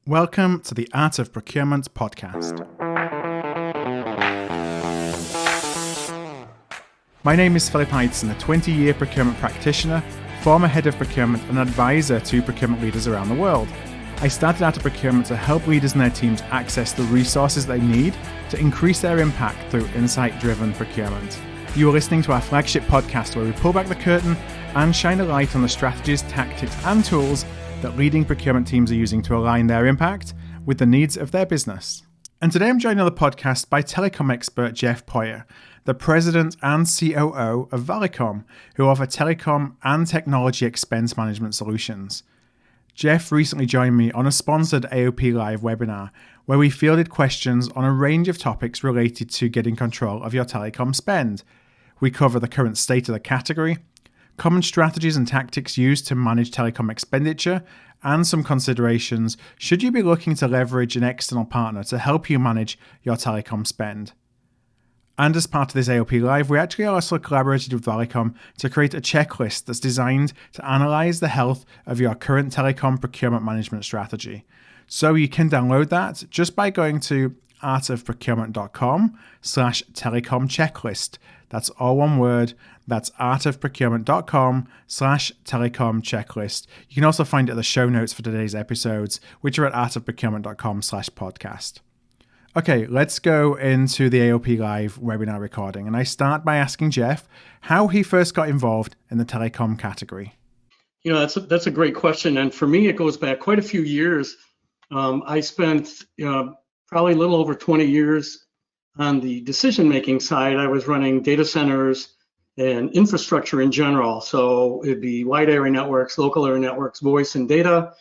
Welcome to the Art of Procurement podcast. My name is Philip Heitzen, a 20-year procurement practitioner, former head of procurement and advisor to procurement leaders around the world. I started Art of Procurement to help leaders and their teams access the resources they need to increase their impact through insight-driven procurement. You are listening to our flagship podcast where we pull back the curtain and shine a light on the strategies, tactics and tools that leading procurement teams are using to align their impact with the needs of their business. And today I'm joined on the podcast by Telecom expert Jeff Poirior, the President and COO of Valicom, who offer telecom and technology expense management solutions. Jeff recently joined me on a sponsored AOP Live webinar where we fielded questions on a range of topics related to getting control of your telecom spend. We cover the current state of the category, common strategies and tactics used to manage telecom expenditure, and some considerations should you be looking to leverage an external partner to help you manage your telecom spend. And as part of this AOP Live, we actually also collaborated with Valicom to create a checklist that's designed to analyze the health of your current telecom procurement management strategy. So you can download that just by going to artofprocurement.com/telecom checklist. That's all one word. That's artofprocurement.com/telecom checklist. You can also find it at the show notes for today's episodes, which are at artofprocurement.com/podcast. Okay, let's go into the AOP Live webinar recording. And I start by asking Jeff how he first got involved in the telecom category. You know, that's a great question. And for me, it goes back quite a few years. I spent probably a little over 20 years on the decision-making side. I was running data centers and infrastructure in general. So it'd be wide area networks, local area networks, voice and data.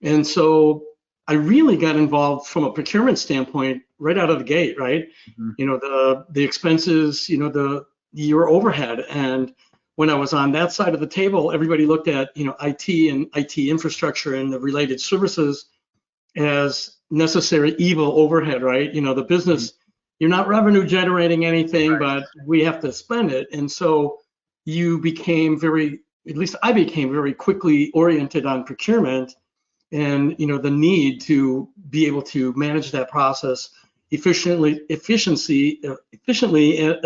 And so I really got involved from a procurement standpoint right out of the gate, right? Mm-hmm. You know, the expenses, you know, your overhead. And when I was on that side of the table, everybody looked at, you know, IT and IT infrastructure and the related services as necessary evil overhead, right? You know, the business, you're not revenue generating anything, right, but we have to spend it. And so you became at least I became very quickly oriented on procurement and, you know, the need to be able to manage that process efficiently,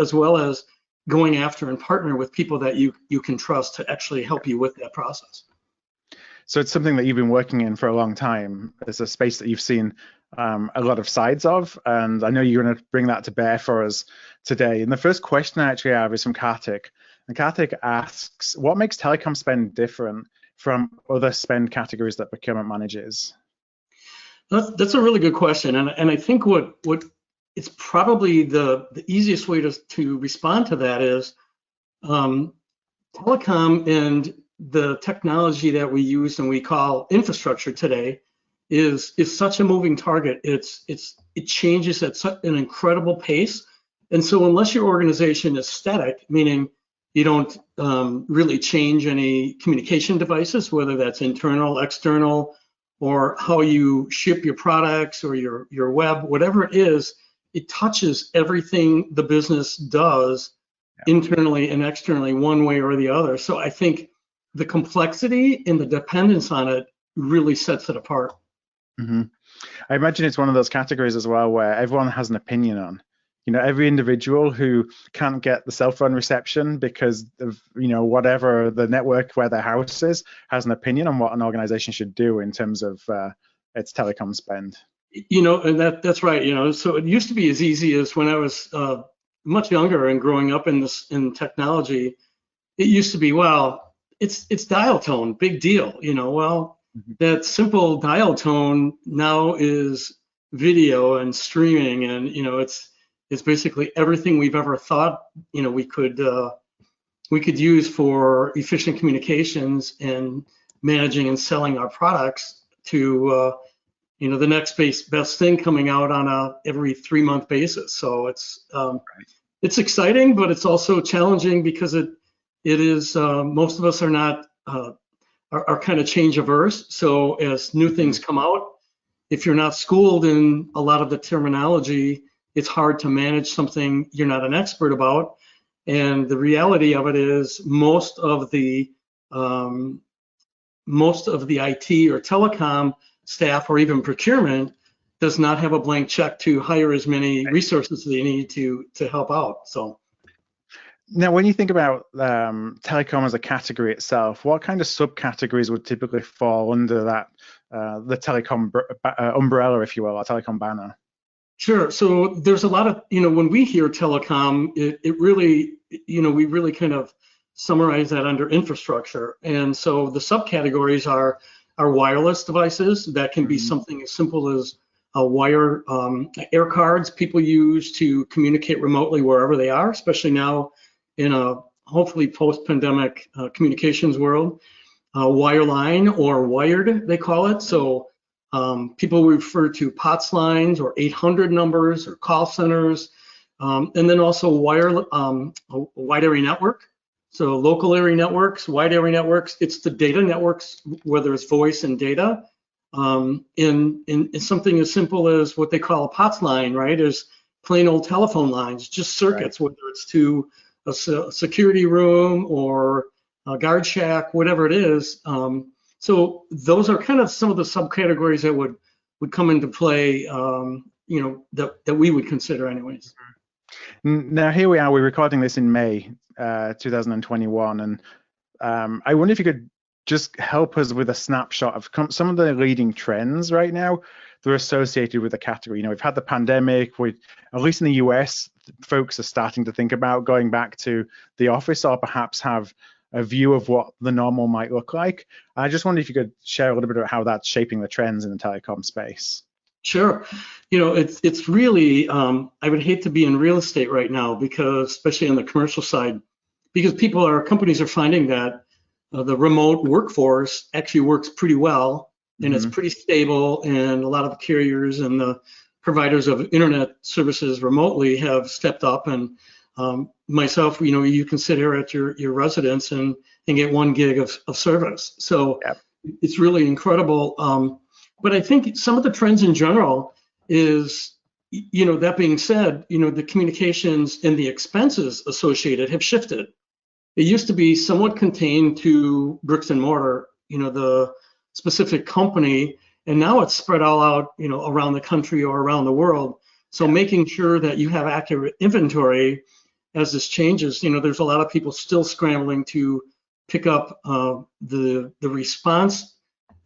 as well as going after and partner with people that you can trust to actually help you with that process. So it's something that you've been working in for a long time. It's a space that you've seen a lot of sides of, and I know you're going to bring that to bear for us today. And the first question I actually have is from Kartik. And Kartik asks, what makes telecom spend different from other spend categories that procurement manages? That's a really good question. And I think what it's probably the easiest way to respond to that is telecom and the technology that we use and we call infrastructure today is such a moving target. It changes at such an incredible pace. And so unless your organization is static, meaning you don't really change any communication devices, whether that's internal, external, or how you ship your products or your web, whatever it is, it touches everything the business does internally and externally one way or the other. So I think the complexity and the dependence on it really sets it apart. Mm-hmm. I imagine it's one of those categories as well where everyone has an opinion on. You know, every individual who can't get the cell phone reception because of, you know, whatever the network where their house is, has an opinion on what an organization should do in terms of its telecom spend. You know, and that's right. You know, so it used to be as easy as when I was much younger and growing up in technology. It used to be, well, it's dial tone, big deal. You know, well, that simple dial tone now is video and streaming, and you know, it's basically everything we've ever thought, you know, we could use for efficient communications and managing and selling our products to you know, the next best thing coming out on a every 3-month basis. So it's exciting, but it's also challenging because it is most of us are not are kind of change averse. So as new things come out, if you're not schooled in a lot of the terminology, it's hard to manage something you're not an expert about. And the reality of it is most of the IT or telecom staff or even procurement does not have a blank check to hire as many resources as they need to help out. So now, when you think about telecom as a category itself, what kind of subcategories would typically fall under that the telecom umbrella, if you will, or telecom banner? Sure. So there's a lot of, when we hear telecom, it really, we really kind of summarize that under infrastructure. And so the subcategories are wireless devices. That can be something as simple as a wire air cards people use to communicate remotely wherever they are, especially now in a hopefully post-pandemic communications world. Wireline or wired, they call it. So people refer to POTS lines or 800 numbers or call centers, and then also a wide area network. So local area networks, wide area networks, it's the data networks, whether it's voice and data. In something as simple as what they call a POTS line, right, is plain old telephone lines, just circuits, whether it's to a security room or a guard shack, whatever it is. So those are kind of some of the subcategories that would come into play, that we would consider anyways. Now, here we are, we're recording this in May 2021, and I wonder if you could just help us with a snapshot of some of the leading trends right now that are associated with the category. We've had the pandemic, at least in the US, folks are starting to think about going back to the office or perhaps have a view of what the normal might look like. I just wondered if you could share a little bit about how that's shaping the trends in the telecom space. Sure. It's really, I would hate to be in real estate right now, because especially on the commercial side, because companies are finding that the remote workforce actually works pretty well, and it's pretty stable, and a lot of the carriers and the providers of internet services remotely have stepped up, and myself, you can sit here at your residence and get 1 gig of service. So it's really incredible. But I think some of the trends in general is, that being said, the communications and the expenses associated have shifted. It used to be somewhat contained to bricks and mortar, the specific company, and now it's spread all out, around the country or around the world. So making sure that you have accurate inventory as this changes, there's a lot of people still scrambling to pick up the response,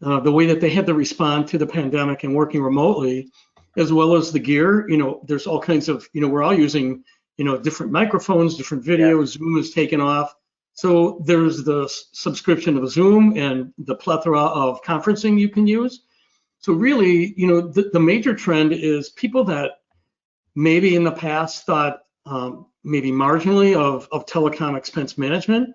the way that they had to respond to the pandemic and working remotely, as well as the gear. There's all kinds of, we're all using, different microphones, different videos. Zoom is taken off. So there's the subscription of Zoom and the plethora of conferencing you can use. So really, the major trend is people that maybe in the past thought maybe marginally of telecom expense management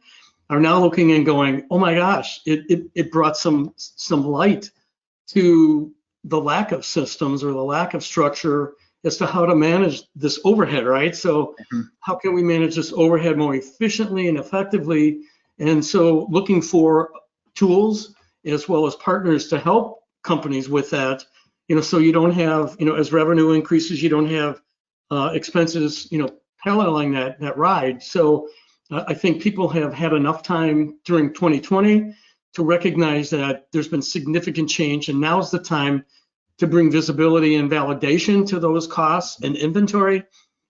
are now looking and going, oh my gosh, it brought some light to the lack of systems or the lack of structure as to how to manage this overhead, right? So how can we manage this overhead more efficiently and effectively? And so looking for tools as well as partners to help companies with that, so you don't have, as revenue increases, you don't have expenses, paralleling that ride. So I think people have had enough time during 2020 to recognize that there's been significant change, and now's the time to bring visibility and validation to those costs and inventory,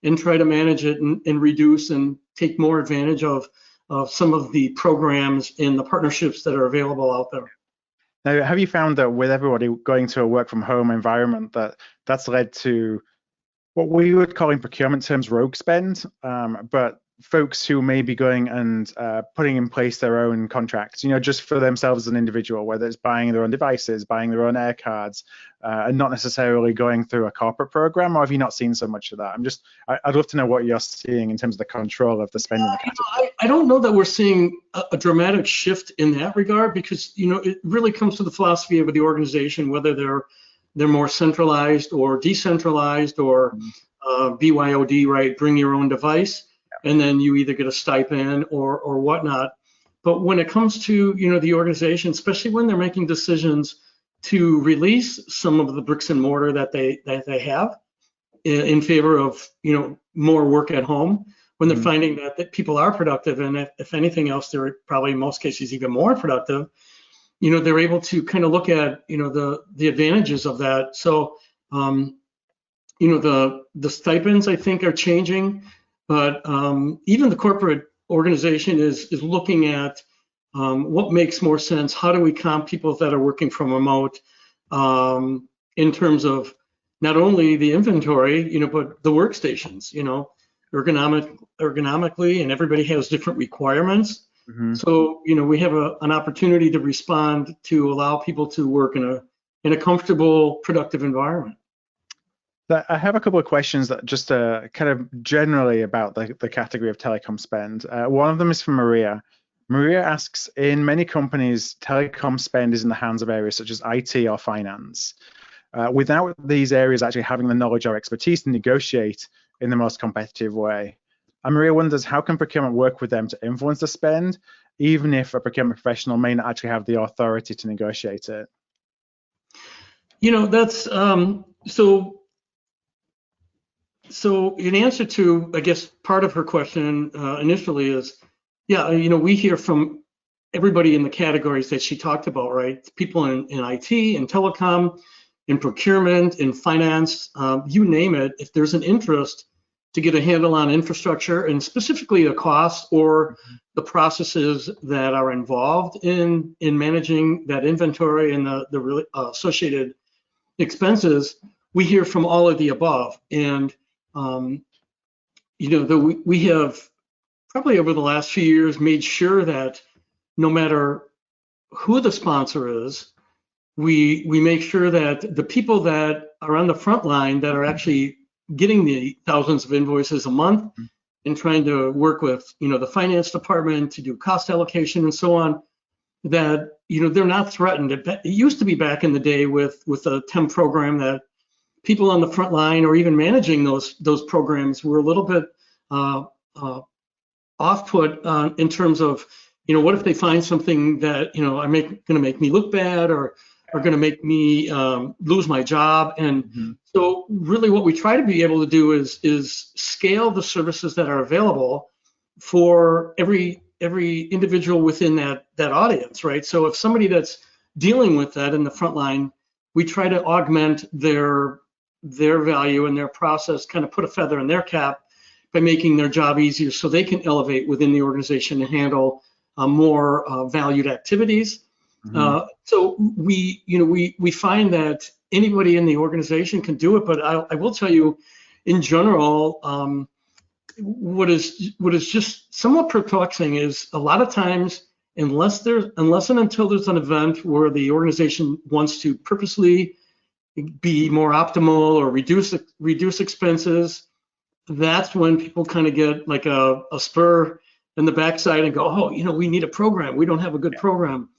and try to manage it and reduce and take more advantage of some of the programs and the partnerships that are available out there. Now, have you found that with everybody going to a work from home environment, that's led to what we would call in procurement terms rogue spend, but folks who may be going and putting in place their own contracts, just for themselves as an individual, whether it's buying their own devices, buying their own air cards, and not necessarily going through a corporate program? Or have you not seen so much of that? I'd love to know what you're seeing in terms of the control of the spend in the category. I don't know that we're seeing a dramatic shift in that regard, because it really comes to the philosophy of the organization, whether they're more centralized or decentralized or BYOD, right? Bring your own device. And then you either get a stipend or whatnot. But when it comes to the organization, especially when they're making decisions to release some of the bricks and mortar that they have in favor of more work at home, when they're finding that people are productive, and if anything else, they're probably in most cases even more productive, they're able to kind of look at, the advantages of that. So, the stipends, I think, are changing, but even the corporate organization is looking at what makes more sense. How do we comp people that are working from remote in terms of not only the inventory, but the workstations, ergonomically, and everybody has different requirements. Mm-hmm. So, we have an opportunity to respond to allow people to work in a comfortable, productive environment. I have a couple of questions that just kind of generally about the category of telecom spend. One of them is from Maria. Maria asks, in many companies, telecom spend is in the hands of areas such as IT or finance. Without these areas actually having the knowledge or expertise to negotiate in the most competitive way. And Maria wonders, how can procurement work with them to influence the spend, even if a procurement professional may not actually have the authority to negotiate it? That's so in answer to, I guess, part of her question initially is, yeah, we hear from everybody in the categories that she talked about, right? People in IT, in telecom, in procurement, in finance, you name it. If there's an interest to get a handle on infrastructure and specifically the costs or the processes that are involved in managing that inventory and the associated expenses, we hear from all of the above. And we have probably over the last few years made sure that no matter who the sponsor is, we make sure that the people that are on the front line that are actually getting the thousands of invoices a month and trying to work with the finance department to do cost allocation and so on, that they're not threatened. It used to be back in the day with a TEM program that people on the front line or even managing those programs were a little bit off-put in terms of, what if they find something that are going to make me look bad or are going to make me lose my job. And so really what we try to be able to do is scale the services that are available for every individual within that audience, right? So if somebody that's dealing with that in the front line, we try to augment their value and their process, kind of put a feather in their cap by making their job easier so they can elevate within the organization and handle more valued activities. So we find that anybody in the organization can do it, but I will tell you, in general, what is just somewhat perplexing is a lot of times, unless and until there's an event where the organization wants to purposely be more optimal or reduce expenses, that's when people kind of get like a spur in the backside and go, oh, we need a program. We don't have a good program.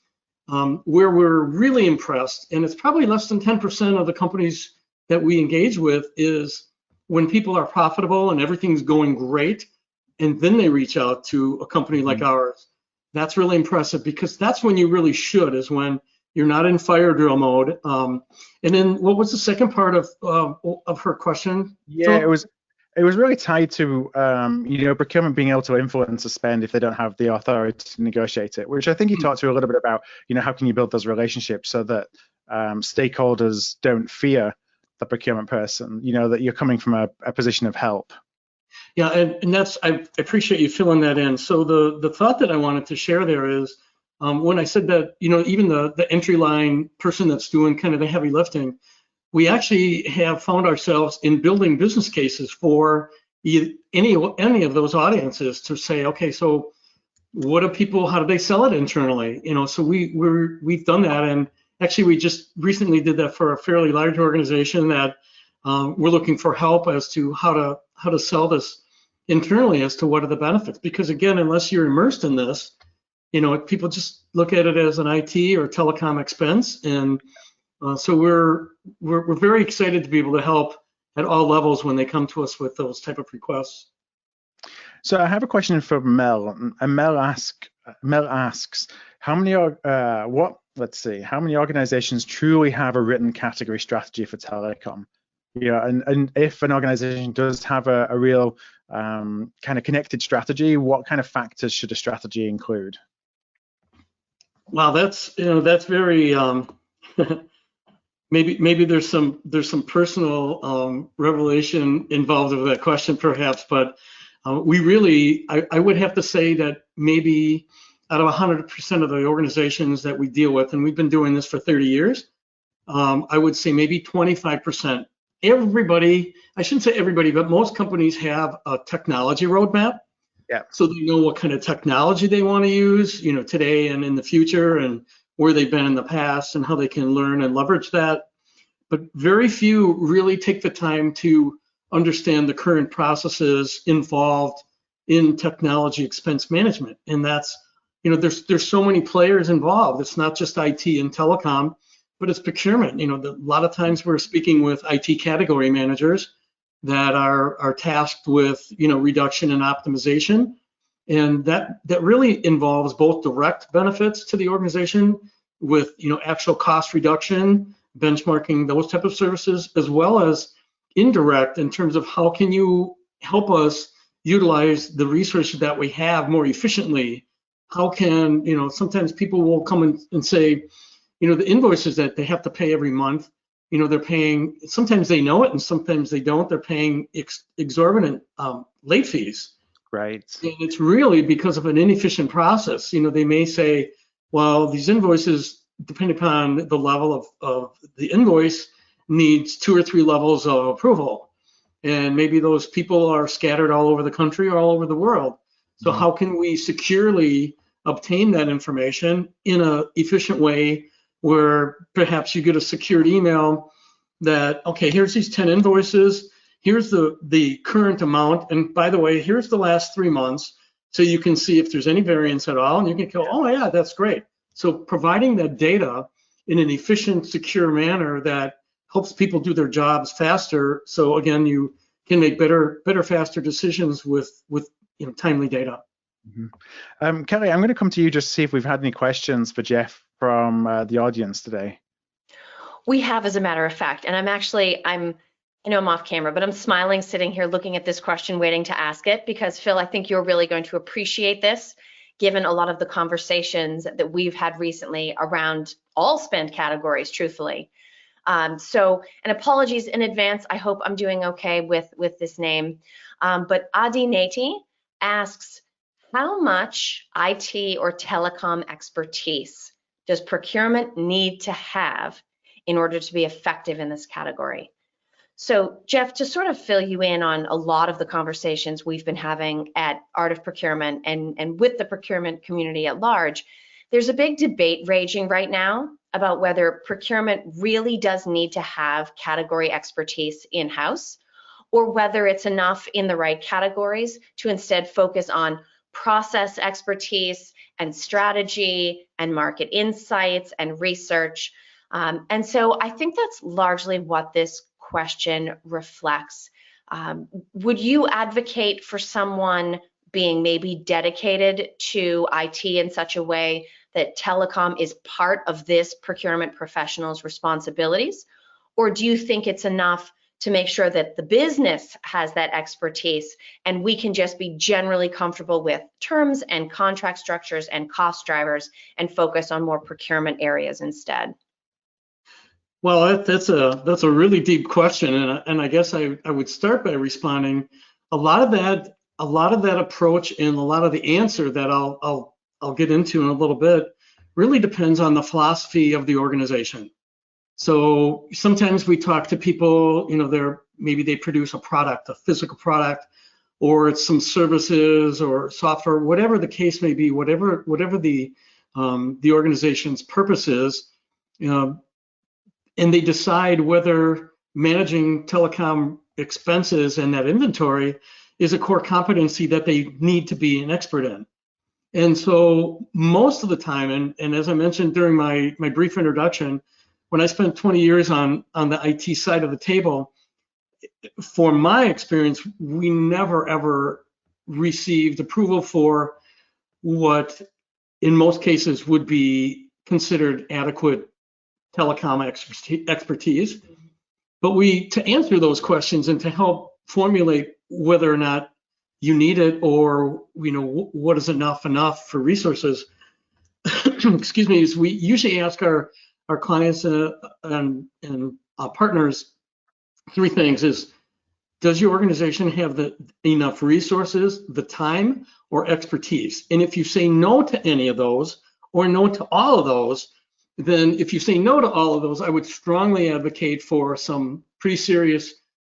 Where we're really impressed, and it's probably less than 10% of the companies that we engage with, is when people are profitable and everything's going great, and then they reach out to a company like ours. That's really impressive, because that's when you really should, is when you're not in fire drill mode. And then what was the second part of her question? Yeah, it was really tied to procurement being able to influence the spend if they don't have the authority to negotiate it, which I think you talked to a little bit about. How can you build those relationships so that stakeholders don't fear the procurement person, that you're coming from a position of help. Yeah, and that's, I appreciate you filling that in. So the thought that I wanted to share there is, when I said that, even the entry line person that's doing kind of the heavy lifting, we actually have found ourselves in building business cases for any of those audiences to say, okay, so what do people, how do they sell it internally? So we've done that, and actually we just recently did that for a fairly large organization that we're looking for help as to how to sell this internally, as to what are the benefits. Because again, unless you're immersed in this, people just look at it as an IT or telecom expense, and so we're very excited to be able to help at all levels when they come to us with those type of requests. So I have a question from Mel, and Mel asks, how many organizations truly have a written category strategy for telecom? And if an organization does have a real kind of connected strategy, what kind of factors should a strategy include? Wow, that's very maybe there's some personal revelation involved with that question perhaps, but we really I would have to say that maybe out of 100% of the organizations that we deal with, and we've been doing this for 30 years, I would say maybe 25%. Everybody, I shouldn't say everybody, but most companies have a technology roadmap. Yeah. So they know what kind of technology they want to use, today and in the future, and where they've been in the past and how they can learn and leverage that. But very few really take the time to understand the current processes involved in technology expense management. And that's, there's so many players involved. It's not just IT and telecom, but it's procurement. A lot of times we're speaking with IT category managers that are tasked with, reduction and optimization. And that really involves both direct benefits to the organization with, actual cost reduction, benchmarking, those type of services, as well as indirect in terms of how can you help us utilize the resources that we have more efficiently. How can, sometimes people will come and say, the invoices that they have to pay every month, they're paying, sometimes they know it and sometimes they don't, they're paying exorbitant late fees. Right. And it's really because of an inefficient process. They may say, well, these invoices, depending upon the level of the invoice, needs 2 or 3 levels of approval. And maybe those people are scattered all over the country or all over the world. So how can we securely obtain that information in an efficient way where perhaps you get a secured email that, okay, here's these 10 invoices, here's the current amount, and by the way, here's the last 3 months, so you can see if there's any variance at all, and you can go, oh yeah, that's great. So providing that data in an efficient, secure manner that helps people do their jobs faster. So again, you can make better, faster decisions with timely data. Mm-hmm. Kelly, I'm going to come to you just to see if we've had any questions for Jeff from the audience today. We have, as a matter of fact, and I know I'm off camera, but I'm smiling sitting here looking at this question, waiting to ask it, because Phil, I think you're really going to appreciate this, given a lot of the conversations that we've had recently around all spend categories, truthfully. And apologies in advance. I hope I'm doing okay with this name. But Adi Nati asks, how much IT or telecom expertise does procurement need to have in order to be effective in this category? So Jeff, to sort of fill you in on a lot of the conversations we've been having at Art of Procurement and with the procurement community at large, there's a big debate raging right now about whether procurement really does need to have category expertise in-house, or whether it's enough in the right categories to instead focus on process expertise and strategy and market insights and research. And so I think that's largely what this question reflects. Would you advocate for someone being maybe dedicated to IT in such a way that telecom is part of this procurement professional's responsibilities? Or do you think it's enough to make sure that the business has that expertise and we can just be generally comfortable with terms and contract structures and cost drivers and focus on more procurement areas instead? Well, that's a really deep question, and I guess I would start by responding. A lot of that approach and a lot of the answer that I'll get into in a little bit really depends on the philosophy of the organization. So sometimes we talk to people, maybe they produce a product, a physical product, or it's some services or software, whatever the case may be, whatever the organization's purpose is, and they decide whether managing telecom expenses and that inventory is a core competency that they need to be an expert in. And so most of the time, and as I mentioned during my brief introduction, when I spent 20 years on the IT side of the table, for my experience, we never ever received approval for what in most cases would be considered adequate telecom expertise. But to answer those questions and to help formulate whether or not you need it or what is enough for resources, excuse me, is we usually ask our clients and partners three things: is does your organization have enough resources, the time, or expertise? And if you say no to any of those, or no to all of those, then if you say no to all of those, I would strongly advocate for some pretty serious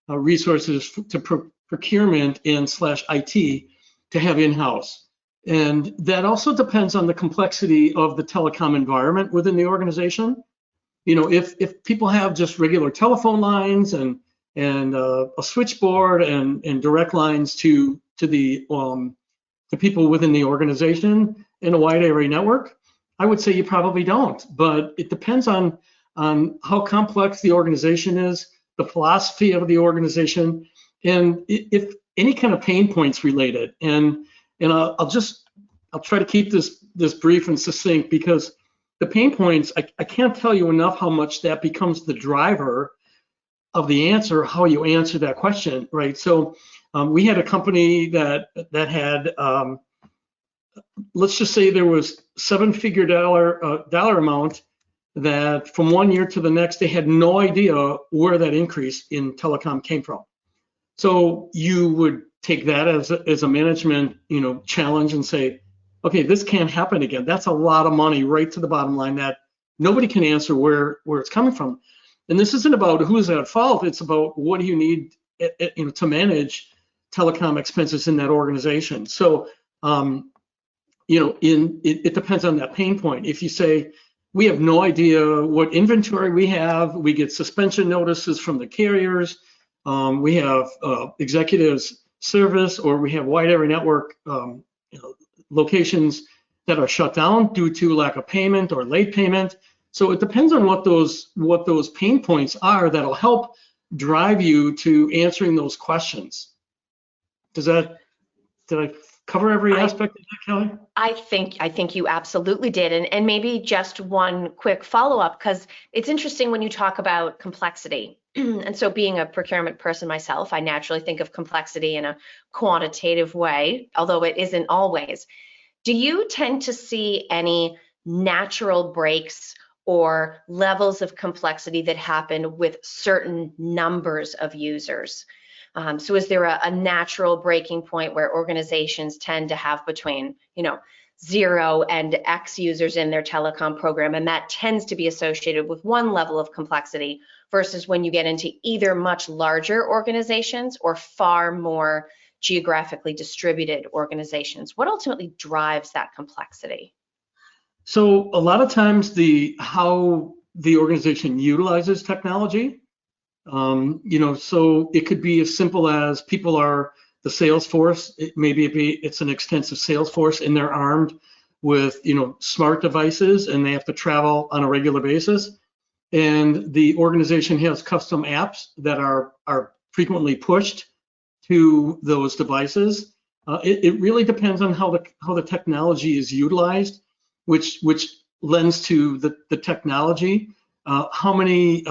resources to procurement and /IT to have in-house. And that also depends on the complexity of the telecom environment within the organization. You know, if people have just regular telephone lines and a switchboard and direct lines to the people within the organization in a wide area network, I would say you probably don't. But it depends on how complex the organization is, the philosophy of the organization, and if any kind of pain points related. And I'll try to keep this brief and succinct, because the pain points, I can't tell you enough how much that becomes the driver of the answer, how you answer that question, right? So we had a company that had, let's just say there was $7-figure dollar amount that from one year to the next, they had no idea where that increase in telecom came from. So you would take that as a management, challenge and say, okay, this can't happen again. That's a lot of money right to the bottom line that nobody can answer where it's coming from. And this isn't about who's at fault. It's about what do you need, to manage telecom expenses in that organization. So, it depends on that pain point. If you say, we have no idea what inventory we have, we get suspension notices from the carriers, we have executives service, or we have wide area network locations that are shut down due to lack of payment or late payment. So it depends on what those pain points are that'll help drive you to answering those questions. Did I cover every aspect of that, Kelly? I think you absolutely did. And maybe just one quick follow-up, because it's interesting when you talk about complexity. And so being a procurement person myself, I naturally think of complexity in a quantitative way, although it isn't always. Do you tend to see any natural breaks or levels of complexity that happen with certain numbers of users? So is there a natural breaking point where organizations tend to have between, 0 and X users in their telecom program, and that tends to be associated with one level of complexity, versus when you get into either much larger organizations or far more geographically distributed organizations? What ultimately drives that complexity? So a lot of times how the organization utilizes technology, so it could be as simple as people are the sales force. It's an extensive sales force, and they're armed with, smart devices, and they have to travel on a regular basis. And the organization has custom apps that are frequently pushed to those devices. It really depends on how the technology is utilized, which lends to the technology. How many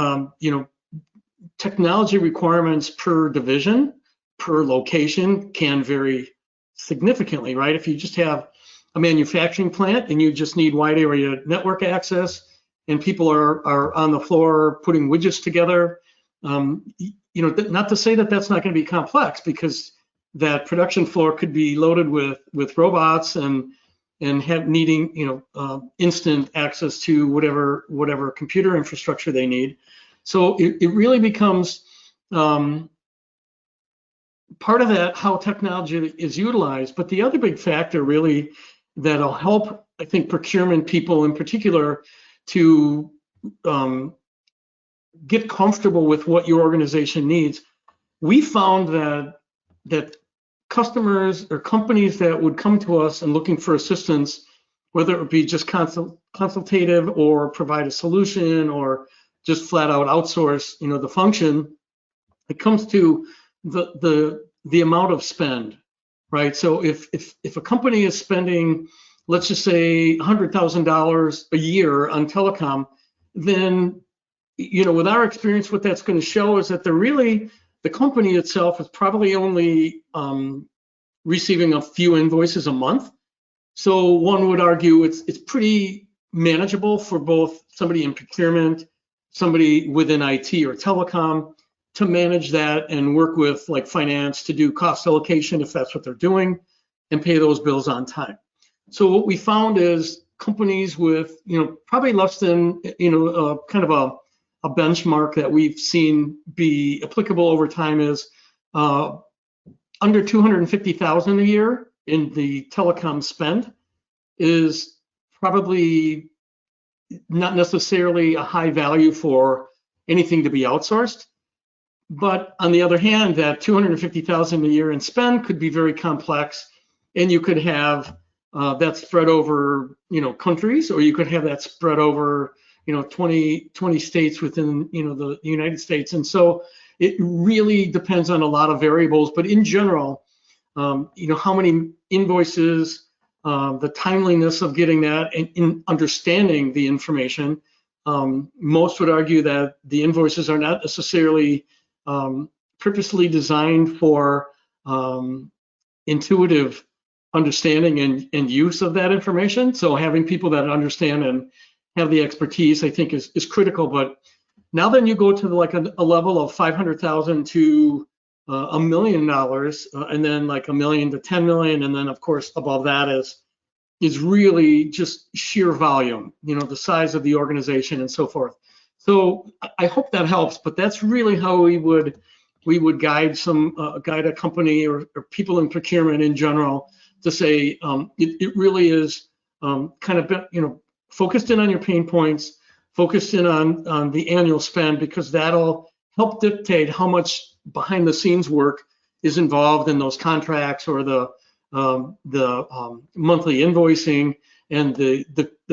technology requirements per division, per location can vary significantly, right? If you just have a manufacturing plant and you just need wide area network access, and people are on the floor putting widgets together, not to say that that's not going to be complex, because that production floor could be loaded with robots and needing instant access to whatever computer infrastructure they need. So it really becomes part of that, how technology is utilized. But the other big factor really that'll help, I think, procurement people in particular to get comfortable with what your organization needs. We found that customers or companies that would come to us and looking for assistance, whether it would be just consultative or provide a solution or just flat out outsource, the function, it comes to the amount of spend, right? So if a company is spending, let's just say $100,000 a year on telecom, then, with our experience, what that's going to show is that the company itself is probably only receiving a few invoices a month. So one would argue it's pretty manageable for both somebody in procurement, somebody within IT or telecom to manage that and work with like finance to do cost allocation if that's what they're doing and pay those bills on time. So what we found is companies with, probably less than, kind of a benchmark that we've seen be applicable over time is under 250,000 a year in the telecom spend is probably not necessarily a high value for anything to be outsourced. But on the other hand, that 250,000 a year in spend could be very complex, and you could have that spread over, countries, or you could have that spread over, 20 states within, the United States. And so it really depends on a lot of variables. But in general, how many invoices, the timeliness of getting that, and in understanding the information. Most would argue that the invoices are not necessarily purposely designed for intuitive understanding and use of that information. So having people that understand and have the expertise, I think, is critical. But now then you go to like a level of 500,000 to $1 million, and then like $1 million to 10 million, and then of course above that is really just sheer volume, the size of the organization and so forth. So I hope that helps, but that's really how we would guide a company or people in procurement in general to say it really is kind of focused in on your pain points, focused in on the annual spend, because that'll help dictate how much behind the scenes work is involved in those contracts or the monthly invoicing and the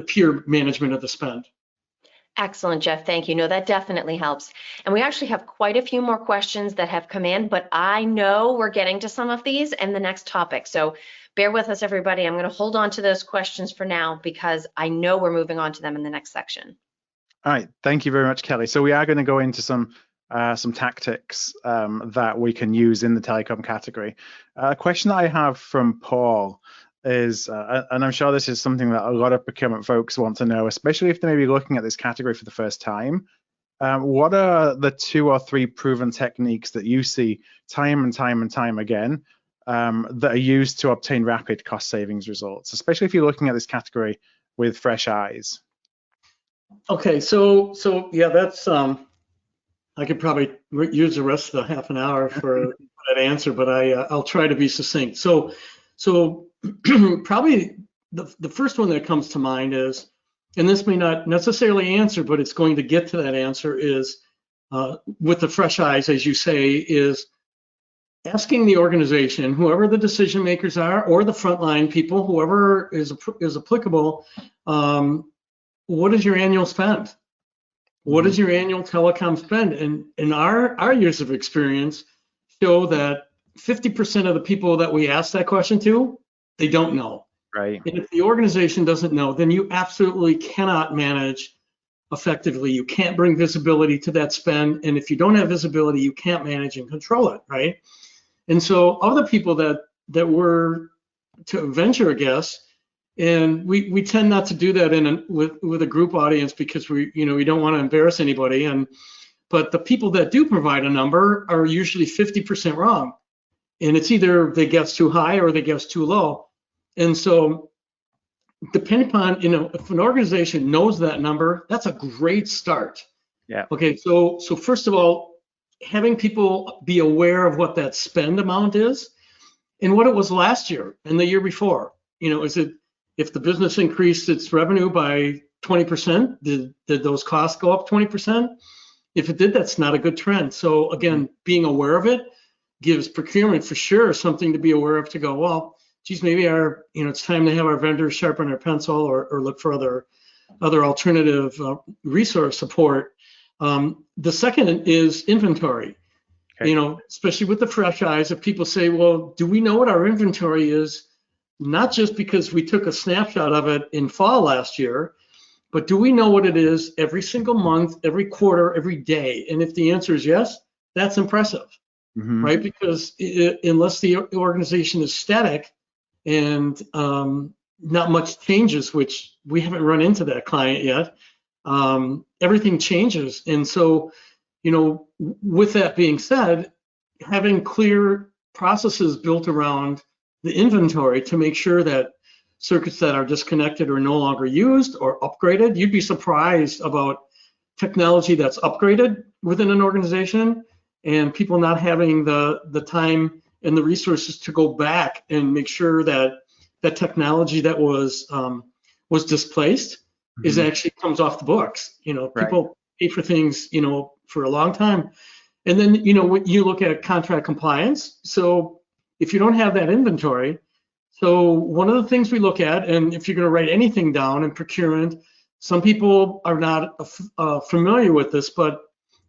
pure management of the spend. Excellent, Jeff. Thank you. No, that definitely helps. And we actually have quite a few more questions that have come in, but I know we're getting to some of these in the next topic. So bear with us, everybody. I'm going to hold on to those questions for now because I know we're moving on to them in the next section. All right. Thank you very much, Kelly. So we are going to go into some tactics that we can use in the telecom category. A question that I have from Paul is, and I'm sure this is something that a lot of procurement folks want to know, especially if they may be looking at this category for the first time. What are the 2 or 3 proven techniques that you see time and time again that are used to obtain rapid cost savings results, especially if you're looking at this category with fresh eyes? Okay, so yeah, that's I could probably use the rest of the half an hour for that answer, but I'll try to be succinct. So probably the first one that comes to mind is, and this may not necessarily answer, but it's going to get to that answer, is with the fresh eyes, as you say, is asking the organization, whoever the decision makers are, or the frontline people, whoever is applicable, what is your annual spend? What is your annual telecom spend? And our years of experience show that 50% of the people that we ask that question to, they don't know. Right. And if the organization doesn't know, then you absolutely cannot manage effectively. You can't bring visibility to that spend. And if you don't have visibility, you can't manage and control it, right? And so other people that were to venture a guess, and we tend not to do that with a group audience because we don't want to embarrass anybody. But the people that do provide a number are usually 50% wrong. And it's either they guess too high or they guess too low. And so depending upon, if an organization knows that number, that's a great start. Yeah. Okay. So first of all, having people be aware of what that spend amount is and what it was last year and the year before. Is it, if the business increased its revenue by 20%, did those costs go up 20%? If it did, that's not a good trend. So again, being aware of it gives procurement for sure something to be aware of, to go, well, geez, maybe it's time to have our vendors sharpen their pencil or look for other alternative resource support. The second is inventory. Okay. Especially with the fresh eyes, if people say, well, do we know what our inventory is? Not just because we took a snapshot of it in fall last year, but do we know what it is every single month, every quarter, every day? And if the answer is yes, that's impressive, right? Because unless the organization is static and not much changes, which we haven't run into that client yet. Everything changes. And so, with that being said, having clear processes built around the inventory to make sure that circuits that are disconnected or no longer used or upgraded, you'd be surprised about technology that's upgraded within an organization and people not having the time and the resources to go back and make sure that that technology that was displaced is actually comes off the books. People pay for things, for a long time. And then, when you look at contract compliance, so if you don't have that inventory, so one of the things we look at, and if you're going to write anything down in procurement, some people are not familiar with this, but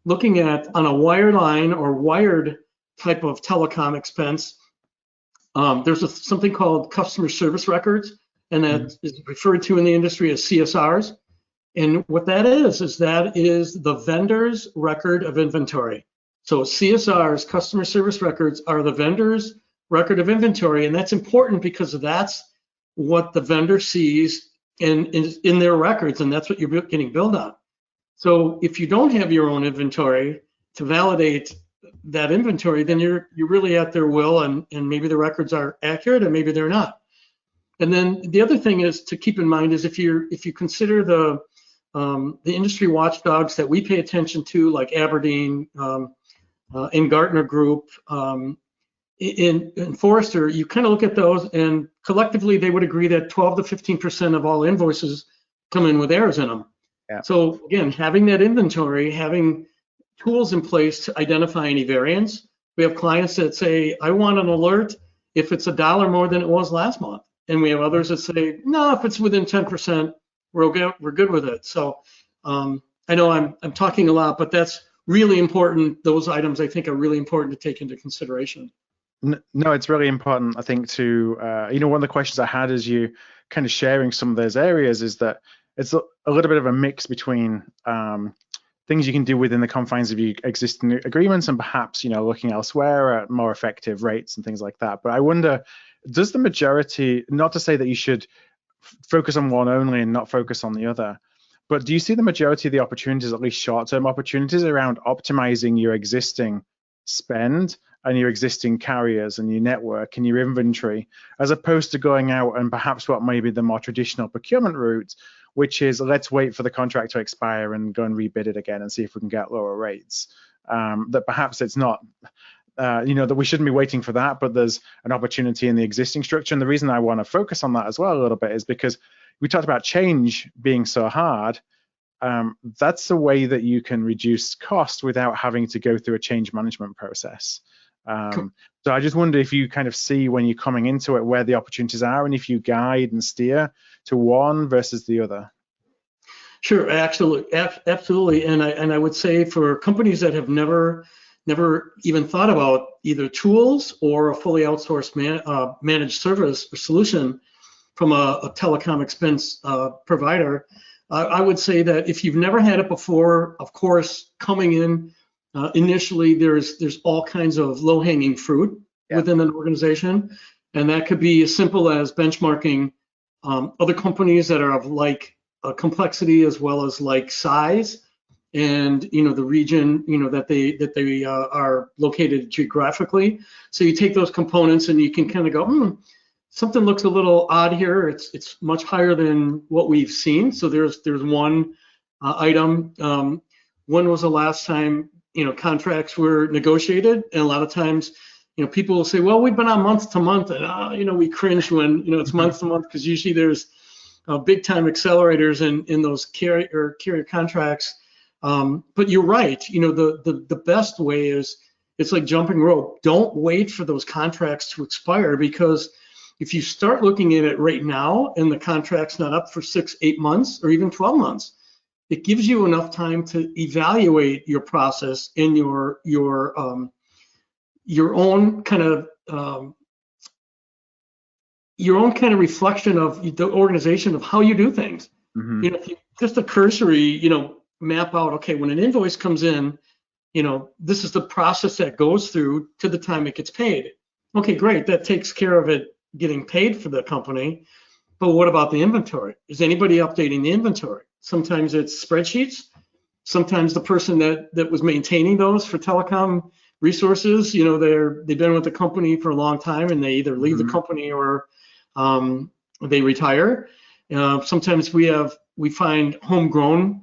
looking at on a wireline or wired type of telecom expense, there's something called customer service records, and that is referred to in the industry as CSRs. And what that is the vendor's record of inventory. So CSRs, customer service records, are the vendor's record of inventory, and that's important because that's what the vendor sees in their records, and that's what you're getting billed on. So if you don't have your own inventory to validate that inventory, then you're really at their will, and maybe the records are accurate and maybe they're not. And then the other thing is to keep in mind is if you consider the industry watchdogs that we pay attention to, like Aberdeen and Gartner Group, in Forrester, you kind of look at those, and collectively they would agree that 12 to 15% of all invoices come in with errors in them. Yeah. So again, having that inventory, having tools in place to identify any variance. We have clients that say, I want an alert if it's $1 more than it was last month. And we have others that say, no, if it's within 10%, we're good with it. So I know I'm talking a lot, but that's really important. Those items I think are really important to take into consideration. No, it's really important, I think, to, one of the questions I had as you kind of sharing some of those areas is that it's a little bit of a mix between things you can do within the confines of your existing agreements and perhaps, looking elsewhere at more effective rates and things like that. But I wonder, does the majority, not to say that you should focus on one only and not focus on the other, but do you see the majority of the opportunities, at least short-term opportunities, around optimizing your existing spend and your existing carriers and your network and your inventory, as opposed to going out and perhaps what may be the more traditional procurement route, which is let's wait for the contract to expire and go and rebid it again and see if we can get lower rates. That perhaps it's not, that we shouldn't be waiting for that, but there's an opportunity in the existing structure. And the reason I want to focus on that as well a little bit is because we talked about change being so hard. That's a way that you can reduce cost without having to go through a change management process. So I just wonder if you kind of see when you're coming into it where the opportunities are and if you guide and steer to one versus the other. Sure, absolutely. And I would say for companies that have never even thought about either tools or a fully outsourced managed service or solution from a telecom expense provider, I would say that if you've never had it before, of course, coming in initially, there's all kinds of low-hanging fruit within an organization, and that could be as simple as benchmarking other companies that are of like complexity as well as like size, and the region that they are located geographically. So you take those components and you can kind of go, something looks a little odd here. It's much higher than what we've seen. So there's one item. When was the last time contracts were negotiated? And a lot of times, people will say, well, we've been on month to month, and we cringe when it's month to month, because usually there's big time accelerators in those carrier contracts. But you're right. The best way is, it's like jumping rope. Don't wait for those contracts to expire, because if you start looking at it right now and the contract's not up for 6, 8 months or even 12 months, it gives you enough time to evaluate your process and your own kind of reflection of the organization of how you do things. Mm-hmm. If you just a cursory, map out, okay, when an invoice comes in, this is the process that goes through to the time it gets paid. Okay, great, that takes care of it getting paid for the company. but what about the inventory? Is anybody updating the inventory? Sometimes it's spreadsheets. Sometimes the person that was maintaining those for telecom resources, you know, they've been with the company for a long time and they either leave the company or they retire. Sometimes we find homegrown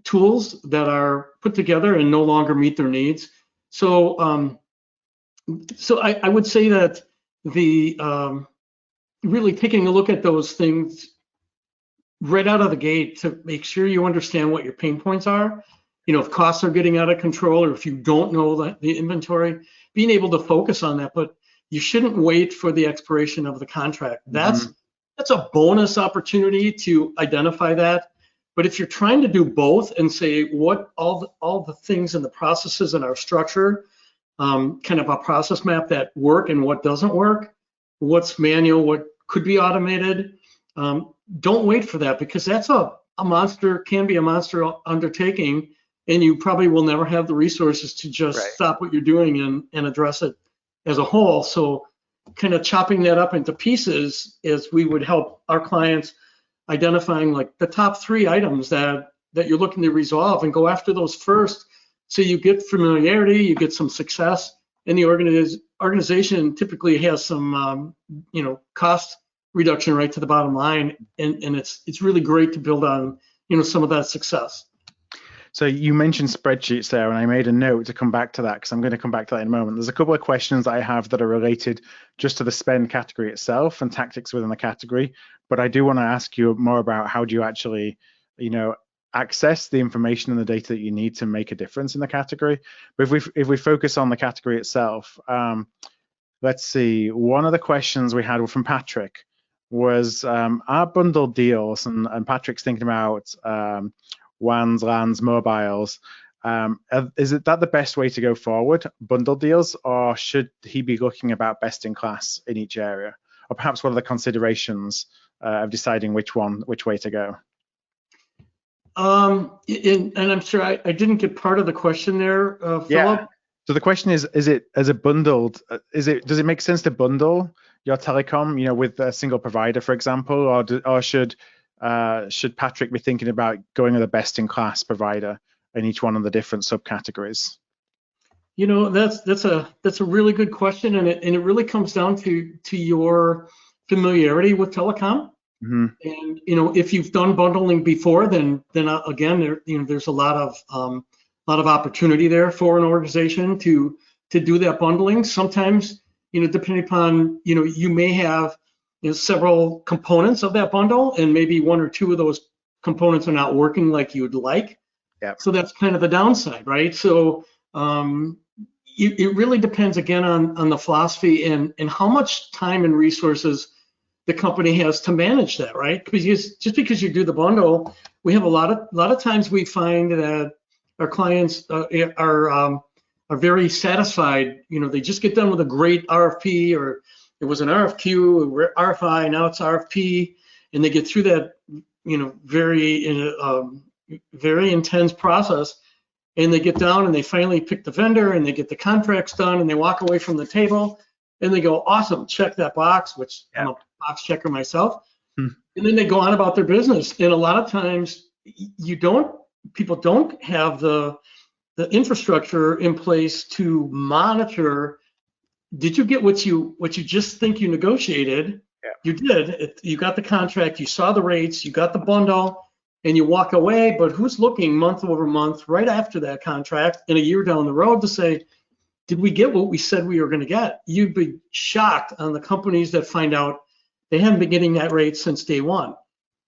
tools that are put together and no longer meet their needs. So I would say that the really taking a look at those things right out of the gate to make sure you understand what your pain points are. You know, if costs are getting out of control or if you don't know the inventory, being able to focus on that. But you shouldn't wait for the expiration of the contract. That's a bonus opportunity to identify that. But if you're trying to do both and say what all the things and the processes in our structure, kind of a process map that work and what doesn't work, what's manual, what could be automated, don't wait for that, because that's a monster, can be a monster undertaking, and you probably will never have the resources to just stop what you're doing and address it as a whole. So kind of chopping that up into pieces is we would help our clients identifying like the top 3 items that you're looking to resolve and go after those first, so you get familiarity, you get some success, and the organization typically has some you know, cost reduction right to the bottom line, and it's really great to build on, you know, some of that success. So you mentioned spreadsheets there, and I made a note to come back to that because I'm going to come back to that in a moment. There's a couple of questions that I have that are related just to the spend category itself and tactics within the category, but I do want to ask you more about how do you actually, you know, access the information and the data that you need to make a difference in the category. But if we focus on the category itself, let's see, one of the questions we had from Patrick was our bundled deals, and Patrick's thinking about WANs, LANs, mobiles. Is that the best way to go forward, bundled deals, or should he be looking about best in class in each area? Or perhaps what are the considerations of deciding which way to go? And I'm sure I didn't get part of the question there, Philip. Yeah. So the question is it as a bundled, does it make sense to bundle your telecom, you know, with a single provider, for example, or should Patrick be thinking about going with a best-in-class provider in each one of the different subcategories? You know, that's a really good question, and it really comes down to your familiarity with telecom. And you know, if you've done bundling before, then again, there's a lot of opportunity there for an organization to do that bundling. Sometimes, you know, depending upon, you know, you may have, you know, several components of that bundle, and maybe 1 or 2 of those components are not working like you would like. So that's kind of the downside, right? So it really depends again on the philosophy and how much time and resources the company has to manage that, right? Because just because you do the bundle, we have a lot of times we find that our clients are very satisfied. You know, they just get done with a great RFP, or it was an RFQ, RFI, now it's RFP, and they get through that, you know, very intense process, and they get down and they finally pick the vendor and they get the contracts done and they walk away from the table and they go, awesome, check that box, which I'm a box checker myself. And then they go on about their business. And a lot of times people don't have the infrastructure in place to monitor. Did you get what you just think you negotiated? You did. You got the contract, you saw the rates, you got the bundle, and you walk away. But who's looking month over month right after that contract and a year down the road to say, did we get what we said we were going to get? You'd be shocked on the companies that find out they haven't been getting that rate since day one,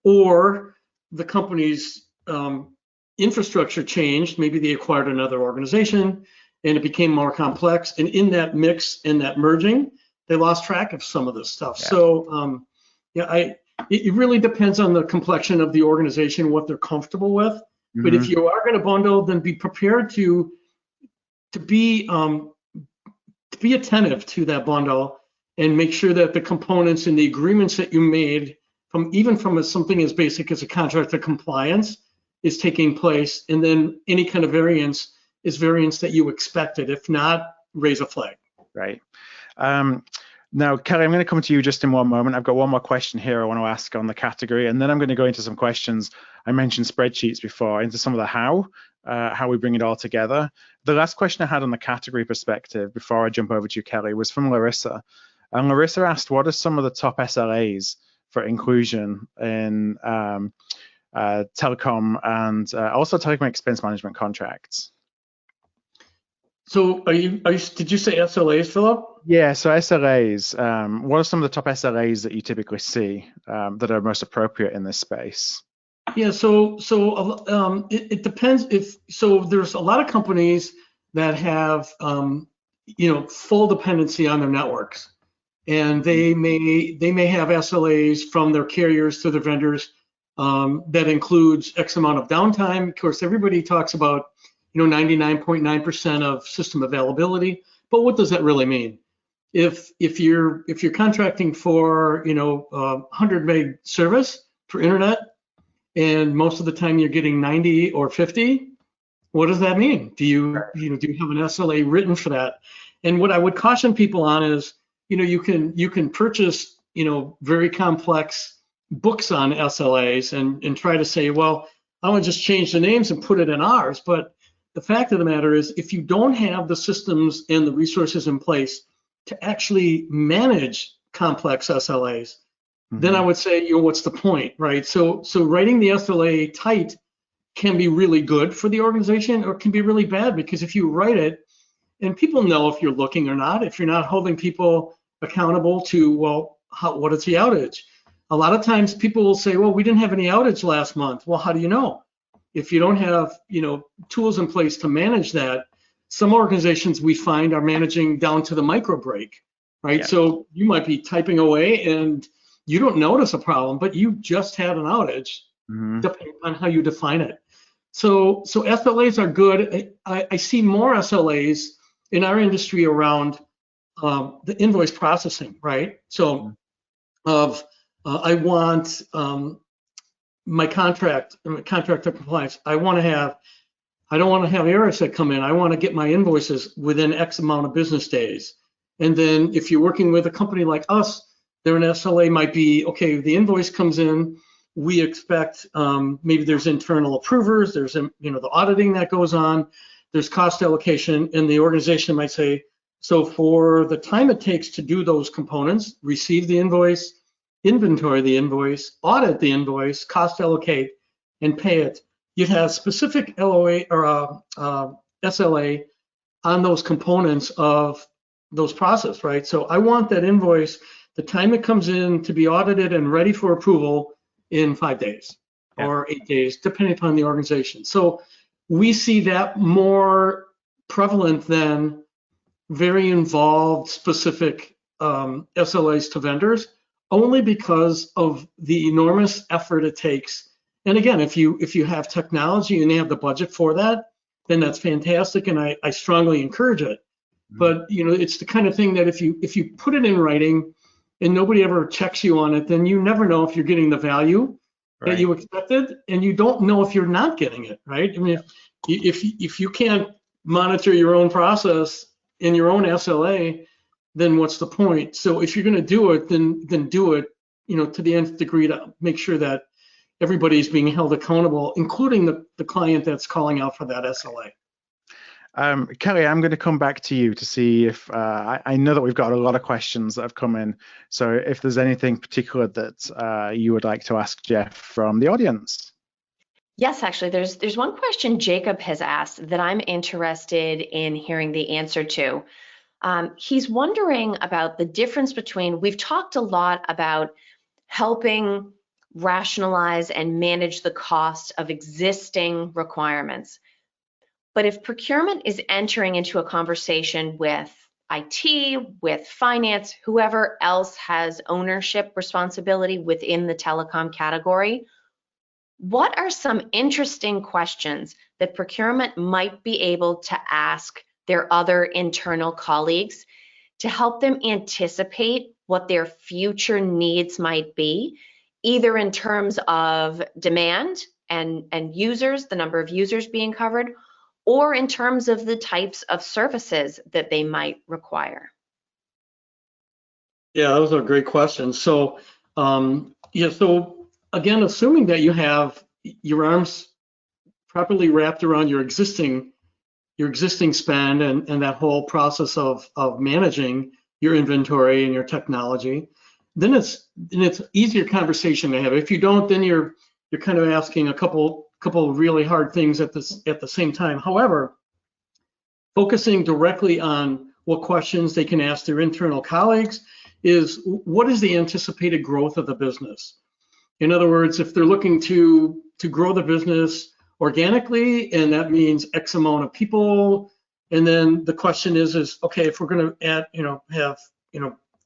or the company's infrastructure changed. Maybe they acquired another organization and it became more complex. And in that mix, in that merging, they lost track of some of this stuff. So it really depends on the complexion of the organization, what they're comfortable with. But if you are going to bundle, then be prepared to be attentive to that bundle and make sure that the components and the agreements that you made from something as basic as a contract of compliance is taking place, and then any kind of variance is variance that you expected. If not, raise a flag. Right. Now, Kelly, I'm going to come to you just in one moment. I've got one more question here I want to ask on the category, and then I'm going to go into some questions. I mentioned spreadsheets before, into some of the how we bring it all together. The last question I had on the category perspective before I jump over to you, Kelly, was from Larissa. And Larissa asked, what are some of the top SLAs for inclusion in telecom and also telecom expense management contracts? So did you say SLAs, Philip? Yeah, so SLAs, what are some of the top SLAs that you typically see that are most appropriate in this space? Yeah, it depends. There's a lot of companies that have full dependency on their networks, and they may have SLAs from their carriers to their vendors that includes X amount of downtime. Of course, everybody talks about 99.9% of system availability, but what does that really mean? If you're contracting for 100 meg service for internet, and most of the time you're getting 90 or 50, what does that mean? Do you have an SLA written for that? And what I would caution people on is, you can purchase very complex books on SLAs and try to say, well, I want to just change the names and put it in ours. But the fact of the matter is, if you don't have the systems and the resources in place to actually manage complex SLAs, then I would say, what's the point, right? So writing the SLA tight can be really good for the organization, or it can be really bad, because if you write it, and people know if you're looking or not, if you're not holding people accountable to, well, what is the outage? A lot of times people will say, well, we didn't have any outage last month. Well, how do you know? If you don't have tools in place to manage that, some organizations we find are managing down to the micro break, right? Yeah. So you might be typing away and you don't notice a problem, but you just had an outage, depending on how you define it. So SLAs are good. I see more SLAs in our industry around the invoice processing, right? So I want my contractor compliance. I don't want to have errors that come in. I want to get my invoices within X amount of business days. And then if you're working with a company like us, their SLA might be, okay, the invoice comes in, we expect maybe there's internal approvers, there's the auditing that goes on, there's cost allocation, and the organization might say, so for the time it takes to do those components, receive the invoice, inventory the invoice, audit the invoice, cost allocate, and pay it, you'd have specific LOA or SLA on those components of those process, right? So I want that invoice, the time it comes in, to be audited and ready for approval in 5 days or 8 days, depending upon the organization. So we see that more prevalent than very involved specific SLAs to vendors, only because of the enormous effort it takes. And again, if you have technology and they have the budget for that, then that's fantastic, and I strongly encourage it. But it's the kind of thing that if you put it in writing and nobody ever checks you on it, then you never know if you're getting the value that you expected, and you don't know if you're not getting it, right? I mean, if you can't monitor your own process in your own SLA, then what's the point? So if you're going to do it, then do it, to the nth degree, to make sure that everybody's being held accountable, including the client that's calling out for that SLA. Kelly, I'm going to come back to you to see if I know that we've got a lot of questions that have come in. So if there's anything particular that you would like to ask Jeff from the audience. Yes, actually, there's one question Jacob has asked that I'm interested in hearing the answer to. He's wondering about the difference between, we've talked a lot about helping rationalize and manage the cost of existing requirements. But if procurement is entering into a conversation with IT, with finance, whoever else has ownership responsibility within the telecom category, what are some interesting questions that procurement might be able to ask their other internal colleagues to help them anticipate what their future needs might be, either in terms of demand and users, the number of users being covered, or in terms of the types of services that they might require? Yeah, those are great questions. So, yeah, so again, assuming that you have your arms properly wrapped around your existing spend and that whole process of managing your inventory and your technology, then it's easier conversation to have. If you don't, then you're kind of asking a couple of really hard things at the same time. However, focusing directly on what questions they can ask their internal colleagues is, what is the anticipated growth of the business? In other words, if they're looking to grow the business organically, and that means X amount of people, and then the question is okay, if we're going to add, have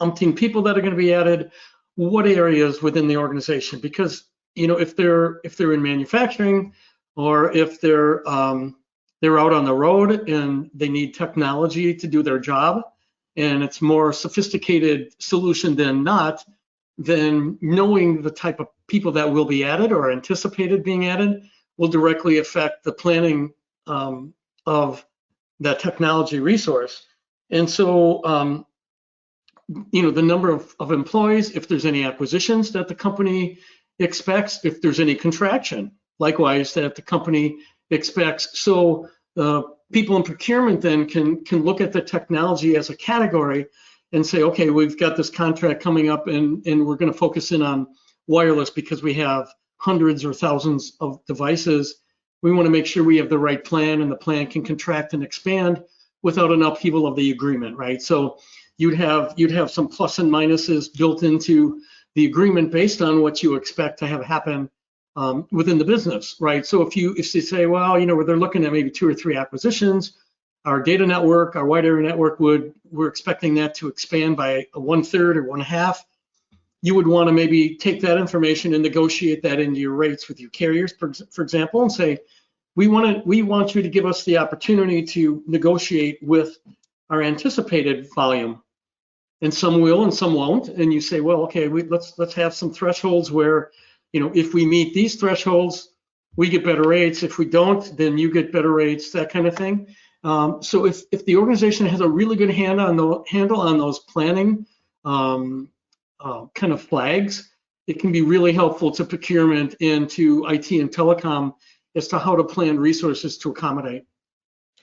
umpteen people that are going to be added, what areas within the organization? Because if they're in manufacturing, or if they're out on the road and they need technology to do their job, and it's more sophisticated solution than not, then knowing the type of people that will be added or anticipated being added will directly affect the planning of that technology resource. And so, the number of employees, if there's any acquisitions that the company expects, if there's any contraction, likewise, that the company expects. So people in procurement then can look at the technology as a category and say, okay, we've got this contract coming up, and we're going to focus in on wireless because we have hundreds or thousands of devices. We want to make sure we have the right plan, and the plan can contract and expand without an upheaval of the agreement, right? So you'd have some plus and minuses built into the agreement based on what you expect to have happen within the business, right? So if you say, well, they're looking at maybe 2 or 3 acquisitions, our data network, our wide area network, we're expecting that to expand by 1/3 or 1/2. You would want to maybe take that information and negotiate that into your rates with your carriers, for example, and say, we want you to give us the opportunity to negotiate with our anticipated volume. And some will and some won't. And you say, well, okay, let's have some thresholds where, if we meet these thresholds, we get better rates. If we don't, then you get better rates, that kind of thing. So if the organization has a really good handle on those planning kind of flags, it can be really helpful to procurement and to IT and telecom as to how to plan resources to accommodate.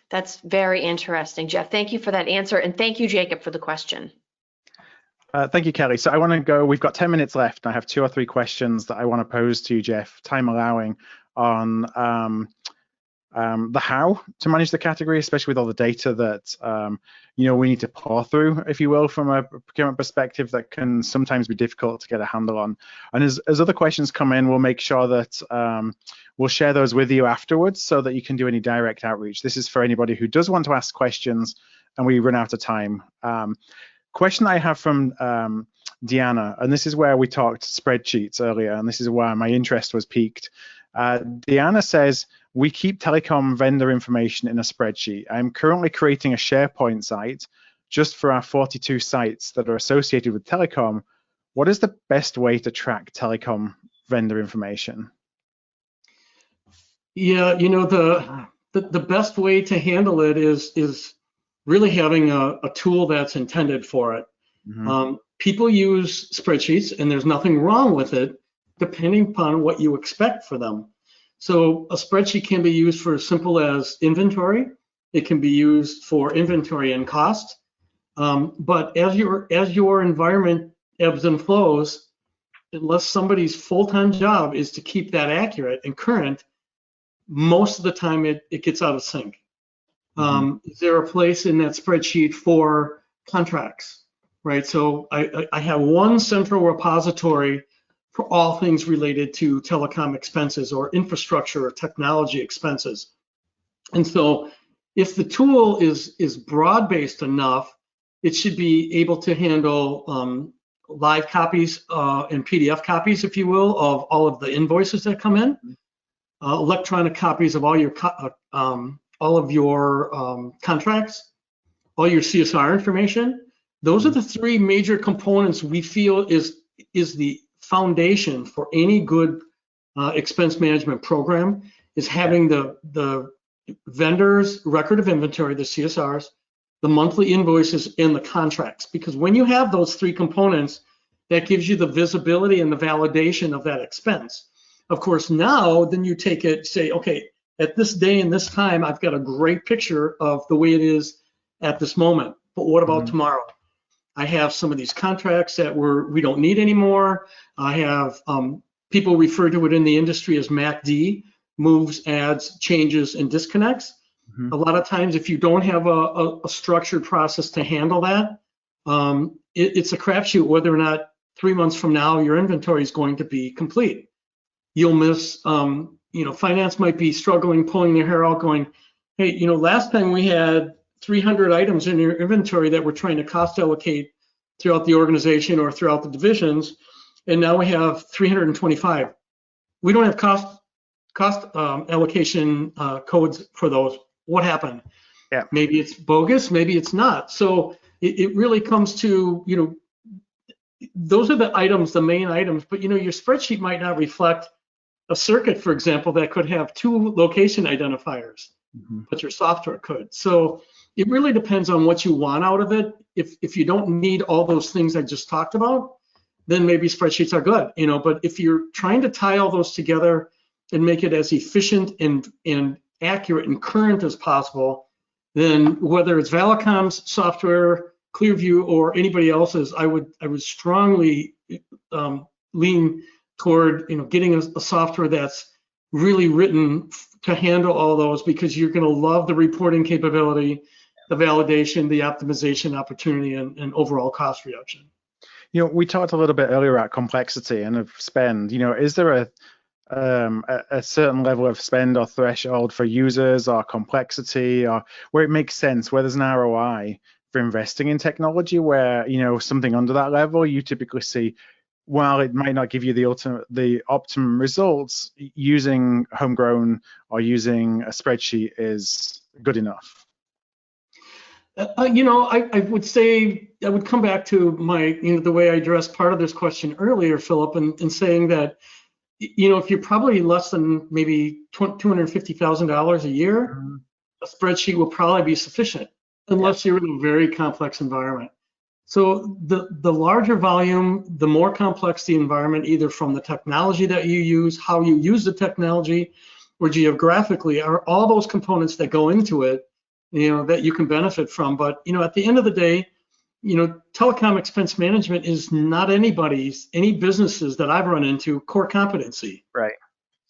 That's very interesting, Jeff. Thank you for that answer, and thank you, Jacob, for the question. Thank you, Kelly. So I want to go, we've got 10 minutes left. I have 2 or 3 questions that I want to pose to you, Jeff, time allowing, on the how to manage the category, especially with all the data that we need to pore through, if you will, from a procurement perspective that can sometimes be difficult to get a handle on. And as other questions come in, we'll make sure that we'll share those with you afterwards so that you can do any direct outreach. This is for anybody who does want to ask questions and we run out of time. Question I have from Deanna, and this is where we talked spreadsheets earlier, and this is where my interest was piqued. Deanna says, we keep telecom vendor information in a spreadsheet. I'm currently creating a SharePoint site just for our 42 sites that are associated with telecom. What is the best way to track telecom vendor information? Yeah, the best way to handle it is really having a tool that's intended for it. Mm-hmm. People use spreadsheets, and there's nothing wrong with it, depending upon what you expect for them. So a spreadsheet can be used for as simple as inventory. It can be used for inventory and cost. But as your environment ebbs and flows, unless somebody's full-time job is to keep that accurate and current, most of the time it gets out of sync. Is there a place in that spreadsheet for contracts, right? So I have one central repository for all things related to telecom expenses or infrastructure or technology expenses. And so if the tool is broad-based enough, it should be able to handle live copies and PDF copies, if you will, of all of the invoices that come in, electronic copies of all your contracts, all your CSR information. Those are the 3 major components we feel is the foundation for any good expense management program, is having the vendor's record of inventory, the CSRs, the monthly invoices, and the contracts. Because when you have those three components, that gives you the visibility and the validation of that expense. Of course, now then you take it, say, okay, at this day and this time, I've got a great picture of the way it is at this moment. But what about tomorrow? I have some of these contracts that we don't need anymore. I have people refer to it in the industry as MACD, moves, adds, changes, and disconnects. A lot of times, if you don't have a structured process to handle that, it's a crapshoot whether or not 3 months from now your inventory is going to be complete. You'll miss, finance might be struggling, pulling their hair out, going, hey, last time we had 300 items in your inventory that we're trying to cost allocate throughout the organization or throughout the divisions, and now we have 325. We don't have cost allocation codes for those. What happened? Yeah. Maybe it's bogus, maybe it's not. So it really comes to, those are the items, the main items, but your spreadsheet might not reflect a circuit, for example, that could have 2 location identifiers, but your software could. So it really depends on what you want out of it. If you don't need all those things I just talked about, then maybe spreadsheets are good, but if you're trying to tie all those together and make it as efficient and accurate and current as possible, then whether it's Valicom's software, Clearview, or anybody else's, I would strongly lean toward getting a software that's really written to handle all those, because you're going to love the reporting capability, the validation, the optimization opportunity, and overall cost reduction. We talked a little bit earlier about complexity and of spend. Is there a certain level of spend or threshold for users or complexity, or where it makes sense, where there's an ROI for investing in technology, where something under that level you typically see, while it might not give you the optimum results, using homegrown or using a spreadsheet is good enough? I would say, I would come back to my, the way I addressed part of this question earlier, Philip, and saying that, if you're probably less than maybe $250,000 a year, a spreadsheet will probably be sufficient, unless you're in a very complex environment. So the larger volume, the more complex the environment, either from the technology that you use, how you use the technology, or geographically, are all those components that go into it, that you can benefit from. But, at the end of the day, telecom expense management is not any businesses that I've run into core competency. Right.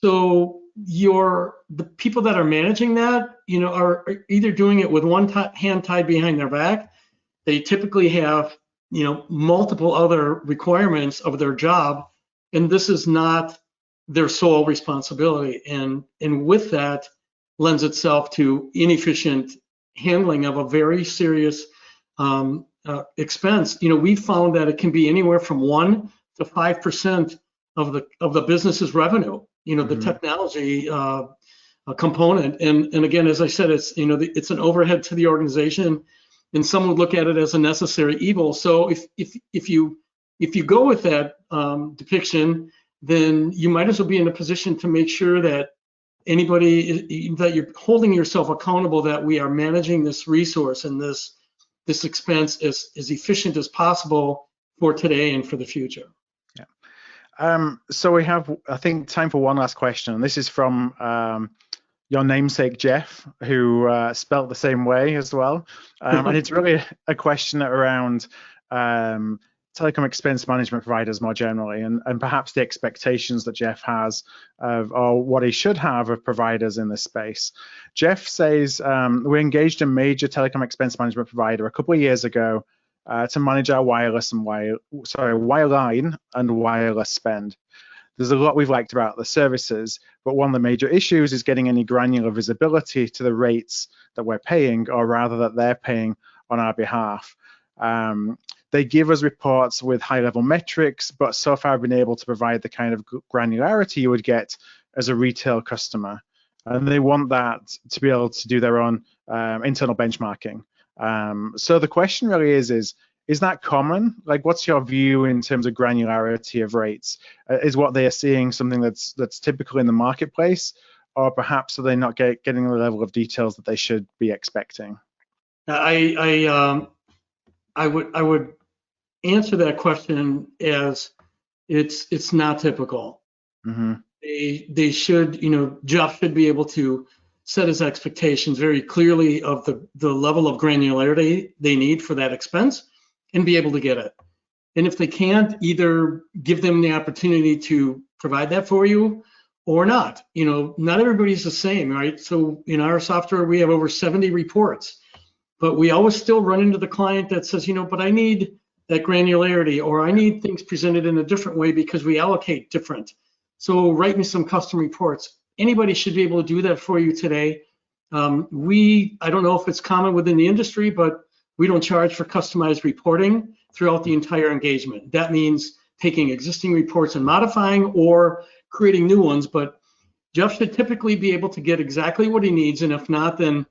So the people that are managing that, are either doing it with one hand tied behind their back. They typically have, multiple other requirements of their job, and this is not their sole responsibility. And with that lends itself to inefficient handling of a very serious expense. We found that it can be anywhere from 1% to 5% of the business's revenue. The technology component, and again, as I said, it's it's an overhead to the organization, and some would look at it as a necessary evil. So if you go with that depiction, then you might as well be in a position to make sure that that you're holding yourself accountable, that we are managing this resource and this expense as efficient as possible for today and for the future. Yeah. So we have, I think, time for one last question. And this is from your namesake, Jeff, who spelt the same way as well. And it's really a question around telecom expense management providers more generally, and perhaps the expectations that Jeff has of, or what he should have of providers in this space. Jeff says, we engaged a major telecom expense management provider a couple of years ago to manage our wireline and wireless spend. There's a lot we've liked about the services, but one of the major issues is getting any granular visibility to the rates that we're paying, or rather that they're paying on our behalf. They give us reports with high-level metrics, but so far I've been able to provide the kind of granularity you would get as a retail customer. And they want that to be able to do their own internal benchmarking. So the question really is that common? Like, what's your view in terms of granularity of rates? Is what they are seeing something that's typical in the marketplace, or perhaps are they not getting the level of details that they should be expecting? I would answer that question as it's not typical. Mm-hmm. They should, Jeff should be able to set his expectations very clearly of the level of granularity they need for that expense and be able to get it. And if they can't, either give them the opportunity to provide that for you or not. Not everybody's the same, right? So in our software, we have over 70 reports, but we always still run into the client that says, but I need that granularity, or I need things presented in a different way because we allocate different. So write me some custom reports. Anybody should be able to do that for you today. I don't know if it's common within the industry, but we don't charge for customized reporting throughout the entire engagement. That means taking existing reports and modifying or creating new ones, but Jeff should typically be able to get exactly what he needs. And if not, then,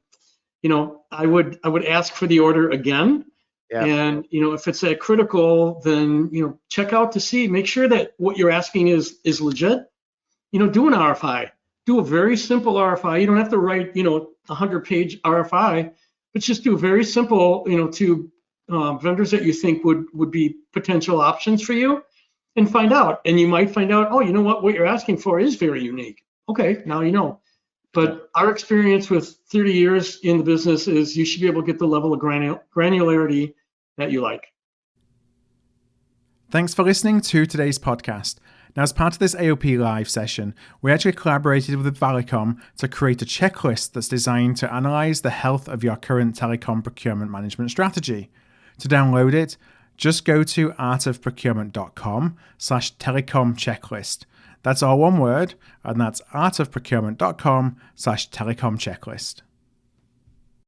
I would ask for the order again. Yeah. And, if it's that critical, then, check out to see, make sure that what you're asking is legit. Do an RFI, do a very simple RFI. You don't have to write, 100-page RFI, but just do a very simple, to vendors that you think would be potential options for you, and find out. And you might find out, oh, you know what you're asking for is very unique. Okay, now you know. But our experience with 30 years in the business is you should be able to get the level of granularity that you like. Thanks for listening to today's podcast. Now, as part of this AOP Live session, we actually collaborated with Valicom to create a checklist that's designed to analyze the health of your current telecom procurement management strategy. To download it, just go to artofprocurement.com/telecom checklist. That's all one word, and that's artofprocurement.com/telecom checklist.